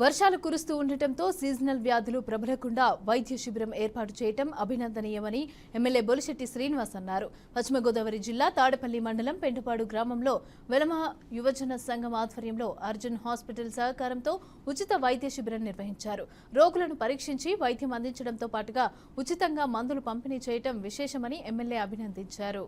వర్షాలు కురుస్తూ ఉండటంతో సీజనల్ వ్యాధులు ప్రబలకుండా వైద్య శిబిరం ఏర్పాటు చేయడం అభినందనీయమని ఎమ్మెల్యే బొలిశెట్టి శ్రీనివాస్ అన్నారు. పశ్చిమ గోదావరి జిల్లా తాడపల్లి మండలం పెంటపాడు గ్రామంలో వెలమ యువజన సంఘం ఆధ్వర్యంలో అర్జున్ హాస్పిటల్ సహకారంతో ఉచిత వైద్య శిబిరం నిర్వహించారు. రోగులను పరీక్షించి వైద్యం అందించడంతో పాటుగా ఉచితంగా మందులు పంపిణీ చేయడం విశేషమని ఎమ్మెల్యే అభినందించారు.